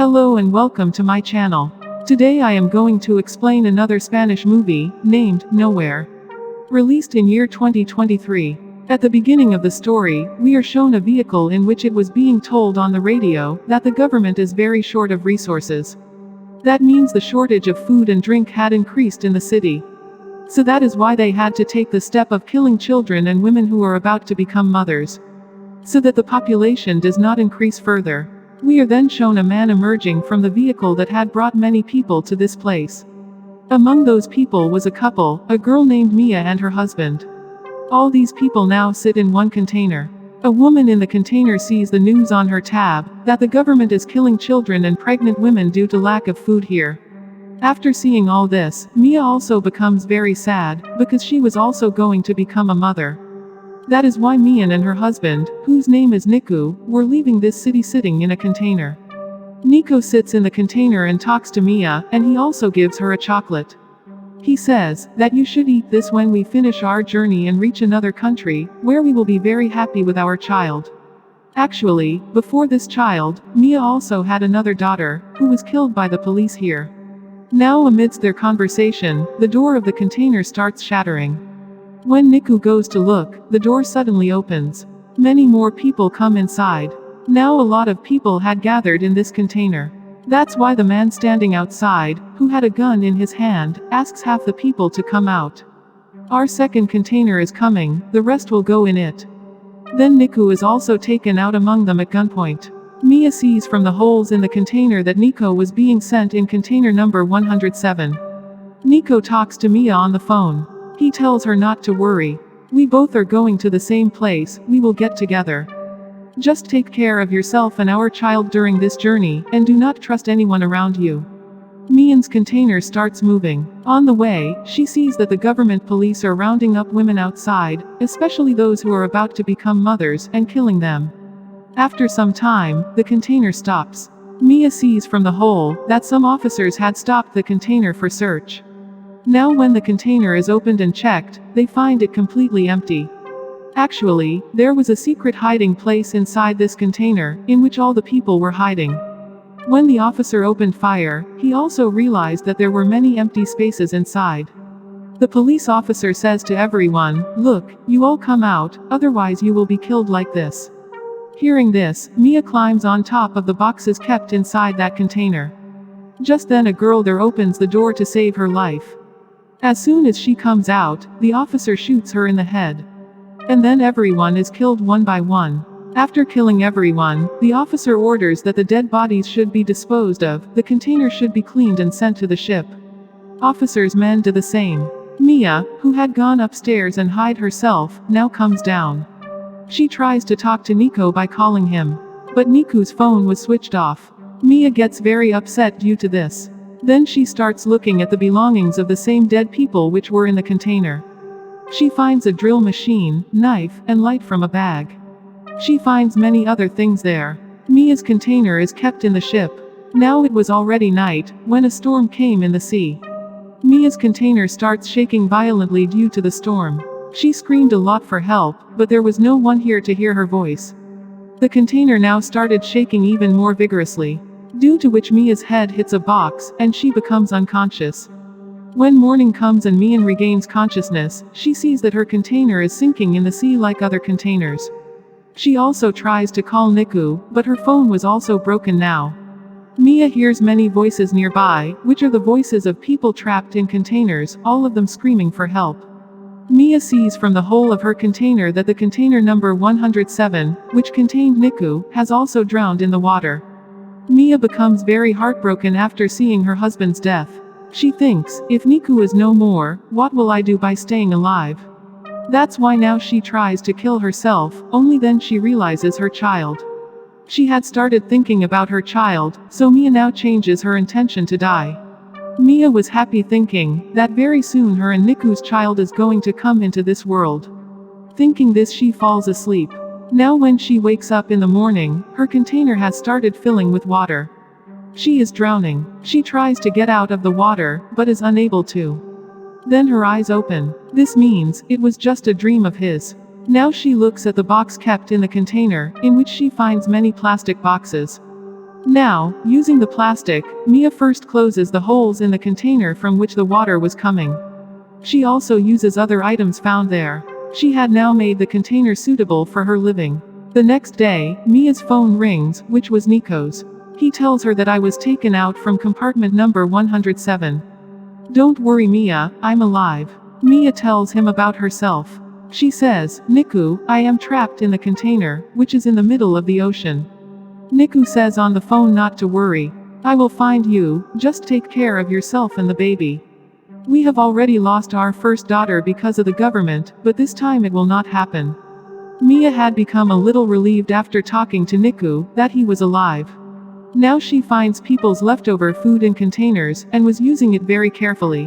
Hello and welcome to my channel. Today I am going to explain another Spanish movie, named Nowhere. Released in year 2023. At the beginning of the story, we are shown a vehicle in which it was being told on the radio that the government is very short of resources. That means the shortage of food and drink had increased in the city. So that is why they had to take the step of killing children and women who are about to become mothers, so that the population does not increase further. We are then shown a man emerging from the vehicle that had brought many people to this place. Among those people was a couple, a girl named Mia and her husband. All these people now sit in one container. A woman in the container sees the news on her tab, that the government is killing children and pregnant women due to lack of food here. After seeing all this, Mia also becomes very sad, because she was also going to become a mother. That is why Mia and her husband, whose name is Nico, were leaving this city sitting in a container. Nico sits in the container and talks to Mia, and he also gives her a chocolate. He says that you should eat this when we finish our journey and reach another country, where we will be very happy with our child. Actually, before this child, Mia also had another daughter, who was killed by the police here. Now amidst their conversation, the door of the container starts shattering. When Nico goes to look, the door suddenly opens. Many more people come inside. Now a lot of people had gathered in this container. That's why the man standing outside, who had a gun in his hand, asks half the people to come out. Our second container is coming, the rest will go in it. Then Nico is also taken out among them at gunpoint. Mia sees from the holes in the container that Nico was being sent in container number 107. Nico talks to Mia on the phone. He tells her not to worry. We both are going to the same place, we will get together. Just take care of yourself and our child during this journey, and do not trust anyone around you. Mia's container starts moving. On the way, she sees that the government police are rounding up women outside, especially those who are about to become mothers, and killing them. After some time, the container stops. Mia sees from the hole that some officers had stopped the container for search. Now when the container is opened and checked, they find it completely empty. Actually, there was a secret hiding place inside this container, in which all the people were hiding. When the officer opened fire, he also realized that there were many empty spaces inside. The police officer says to everyone, "Look, you all come out, otherwise you will be killed like this." Hearing this, Mia climbs on top of the boxes kept inside that container. Just then a girl there opens the door to save her life. As soon as she comes out, the officer shoots her in the head. And then everyone is killed one by one. After killing everyone, the officer orders that the dead bodies should be disposed of, the container should be cleaned and sent to the ship. Officer's men do the same. Mia, who had gone upstairs and hide herself, now comes down. She tries to talk to Nico by calling him. But Nico's phone was switched off. Mia gets very upset due to this. Then she starts looking at the belongings of the same dead people which were in the container. She finds a drill machine, knife, and light from a bag. She finds many other things there. Mia's container is kept in the ship. Now it was already night, when a storm came in the sea. Mia's container starts shaking violently due to the storm. She screamed a lot for help, but there was no one here to hear her voice. The container now started shaking even more vigorously, due to which Mia's head hits a box, and she becomes unconscious. When morning comes and Mia regains consciousness, she sees that her container is sinking in the sea like other containers. She also tries to call Nico, but her phone was also broken now. Mia hears many voices nearby, which are the voices of people trapped in containers, all of them screaming for help. Mia sees from the hole of her container that the container number 107, which contained Nico, has also drowned in the water. Mia becomes very heartbroken after seeing her husband's death. She thinks, if Nico is no more, what will I do by staying alive? That's why now she tries to kill herself, only then she realizes her child. She had started thinking about her child, so Mia now changes her intention to die. Mia was happy thinking that very soon her and Nico's child is going to come into this world. Thinking this, she falls asleep. Now when she wakes up in the morning, her container has started filling with water. She is drowning. She tries to get out of the water, but is unable to. Then her eyes open. This means it was just a dream of his. Now she looks at the box kept in the container, in which she finds many plastic boxes. Now, using the plastic, Mia first closes the holes in the container from which the water was coming. She also uses other items found there. She had now made the container suitable for her living. The next day, Mia's phone rings, which was Nico's. He tells her that I was taken out from compartment number 107. Don't worry Mia, I'm alive. Mia tells him about herself. She says, Niku, I am trapped in the container, which is in the middle of the ocean. Niku says on the phone not to worry. I will find you, just take care of yourself and the baby. We have already lost our first daughter because of the government, but this time it will not happen. Mia had become a little relieved after talking to Niku, that he was alive. Now she finds people's leftover food in containers, and was using it very carefully.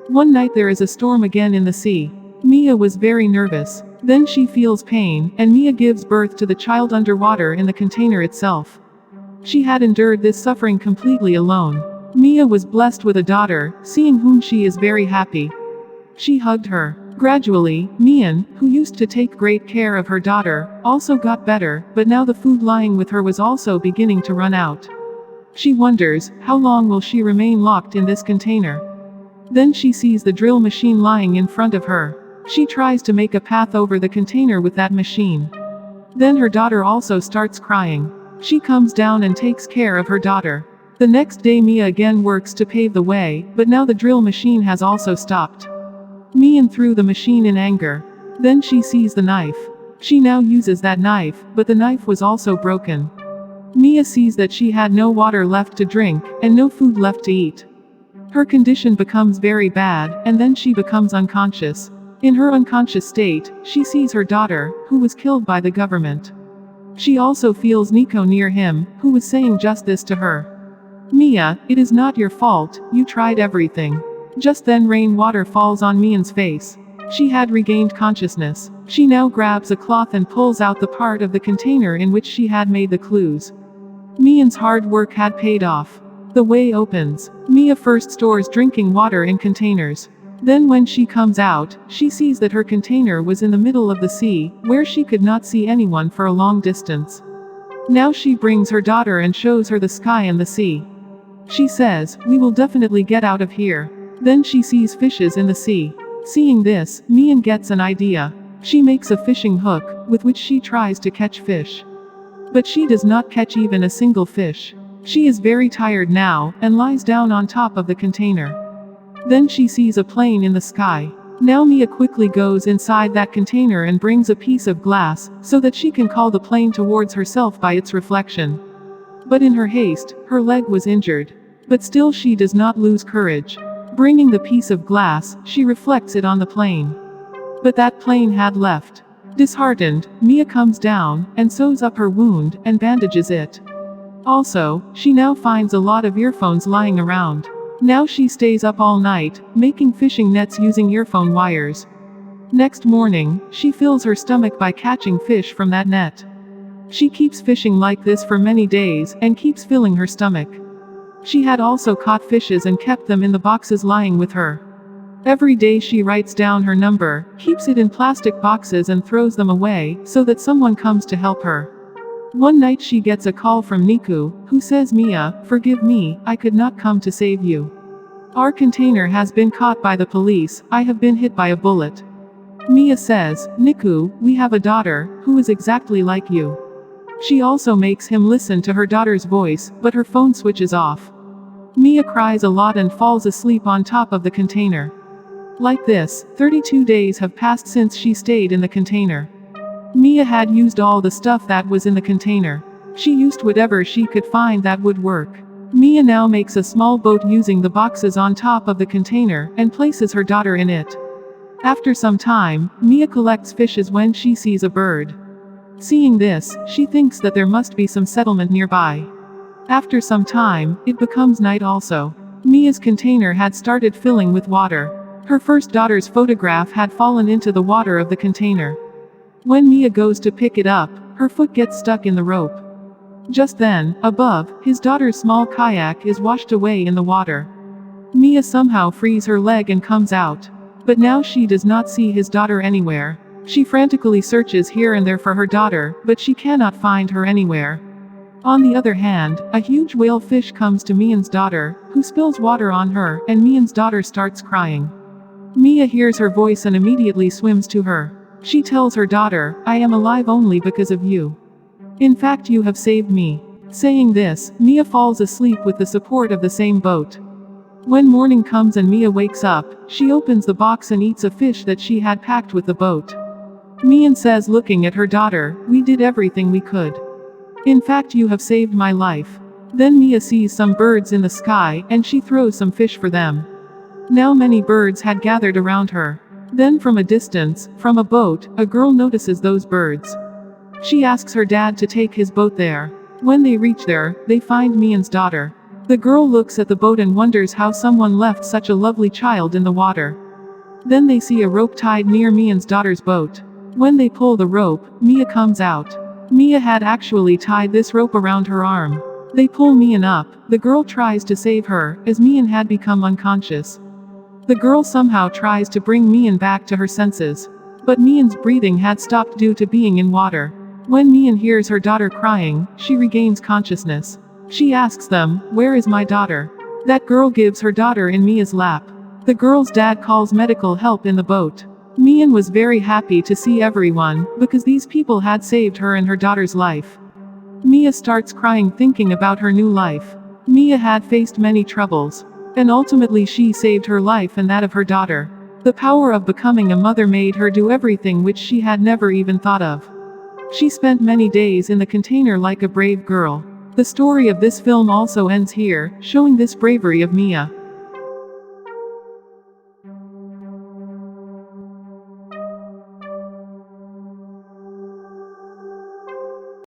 One night there is a storm again in the sea. Mia was very nervous. Then she feels pain, and Mia gives birth to the child underwater in the container itself. She had endured this suffering completely alone. Mia was blessed with a daughter, seeing whom she is very happy. She hugged her. Gradually, Mian, who used to take great care of her daughter, also got better, but now the food lying with her was also beginning to run out. She wonders, how long will she remain locked in this container? Then she sees the drill machine lying in front of her. She tries to make a path over the container with that machine. Then her daughter also starts crying. She comes down and takes care of her daughter. The next day Mia again works to pave the way, but now the drill machine has also stopped. Mian threw the machine in anger. Then she sees the knife. She now uses that knife, but the knife was also broken. Mia sees that she had no water left to drink, and no food left to eat. Her condition becomes very bad, and then she becomes unconscious. In her unconscious state, she sees her daughter, who was killed by the government. She also feels Nico near him, who was saying just this to her. Mia, it is not your fault, you tried everything. Just then rainwater falls on Mian's face. She had regained consciousness. She now grabs a cloth and pulls out the part of the container in which she had made the clues. Mian's hard work had paid off. The way opens. Mia first stores drinking water in containers. Then when she comes out, she sees that her container was in the middle of the sea, where she could not see anyone for a long distance. Now she brings her daughter and shows her the sky and the sea. She says, we will definitely get out of here. Then she sees fishes in the sea. Seeing this, Mian gets an idea. She makes a fishing hook, with which she tries to catch fish. But she does not catch even a single fish. She is very tired now, and lies down on top of the container. Then she sees a plane in the sky. Now Mia quickly goes inside that container and brings a piece of glass, so that she can call the plane towards herself by its reflection. But in her haste, her leg was injured. But still she does not lose courage. Bringing the piece of glass, she reflects it on the plane. But that plane had left. Disheartened, Mia comes down, and sews up her wound, and bandages it. Also, she now finds a lot of earphones lying around. Now she stays up all night, making fishing nets using earphone wires. Next morning, she fills her stomach by catching fish from that net. She keeps fishing like this for many days, and keeps filling her stomach. She had also caught fishes and kept them in the boxes lying with her. Every day she writes down her number, keeps it in plastic boxes and throws them away, so that someone comes to help her. One night she gets a call from Niku, who says, Mia, forgive me, I could not come to save you. Our container has been caught by the police, I have been hit by a bullet. Mia says, Niku, we have a daughter, who is exactly like you. She also makes him listen to her daughter's voice, but her phone switches off. Mia cries a lot and falls asleep on top of the container. Like this, 32 days have passed since she stayed in the container. Mia had used all the stuff that was in the container. She used whatever she could find that would work. Mia now makes a small boat using the boxes on top of the container, and places her daughter in it. After some time, Mia collects fishes when she sees a bird. Seeing this, she thinks that there must be some settlement nearby. After some time, it becomes night also. Mia's container had started filling with water. Her first daughter's photograph had fallen into the water of the container. When Mia goes to pick it up, her foot gets stuck in the rope. Just then, above, his daughter's small kayak is washed away in the water. Mia somehow frees her leg and comes out. But now she does not see his daughter anywhere. She frantically searches here and there for her daughter, but she cannot find her anywhere. On the other hand, a huge whale fish comes to Mia's daughter, who spills water on her, and Mia's daughter starts crying. Mia hears her voice and immediately swims to her. She tells her daughter, "I am alive only because of you. In fact, you have saved me." Saying this, Mia falls asleep with the support of the same boat. When morning comes and Mia wakes up, she opens the box and eats a fish that she had packed with the boat. Mia says, looking at her daughter, "We did everything we could. In fact, you have saved my life." Then Mia sees some birds in the sky, and she throws some fish for them. Now many birds had gathered around her. Then from a distance, from a boat, a girl notices those birds. She asks her dad to take his boat there. When they reach there, they find Mia's daughter. The girl looks at the boat and wonders how someone left such a lovely child in the water. Then they see a rope tied near Mia's daughter's boat. When they pull the rope, Mia comes out. Mia had actually tied this rope around her arm. They pull Mia up. The girl tries to save her, as Mia had become unconscious. The girl somehow tries to bring Mia back to her senses. But Mia's breathing had stopped due to being in water. When Mia hears her daughter crying, she regains consciousness. She asks them, "Where is my daughter?" That girl gives her daughter in Mia's lap. The girl's dad calls medical help in the boat. Mia was very happy to see everyone, because these people had saved her and her daughter's life. Mia starts crying thinking about her new life. Mia had faced many troubles. And ultimately she saved her life and that of her daughter. The power of becoming a mother made her do everything which she had never even thought of. She spent many days in the container like a brave girl. The story of this film also ends here, showing this bravery of Mia.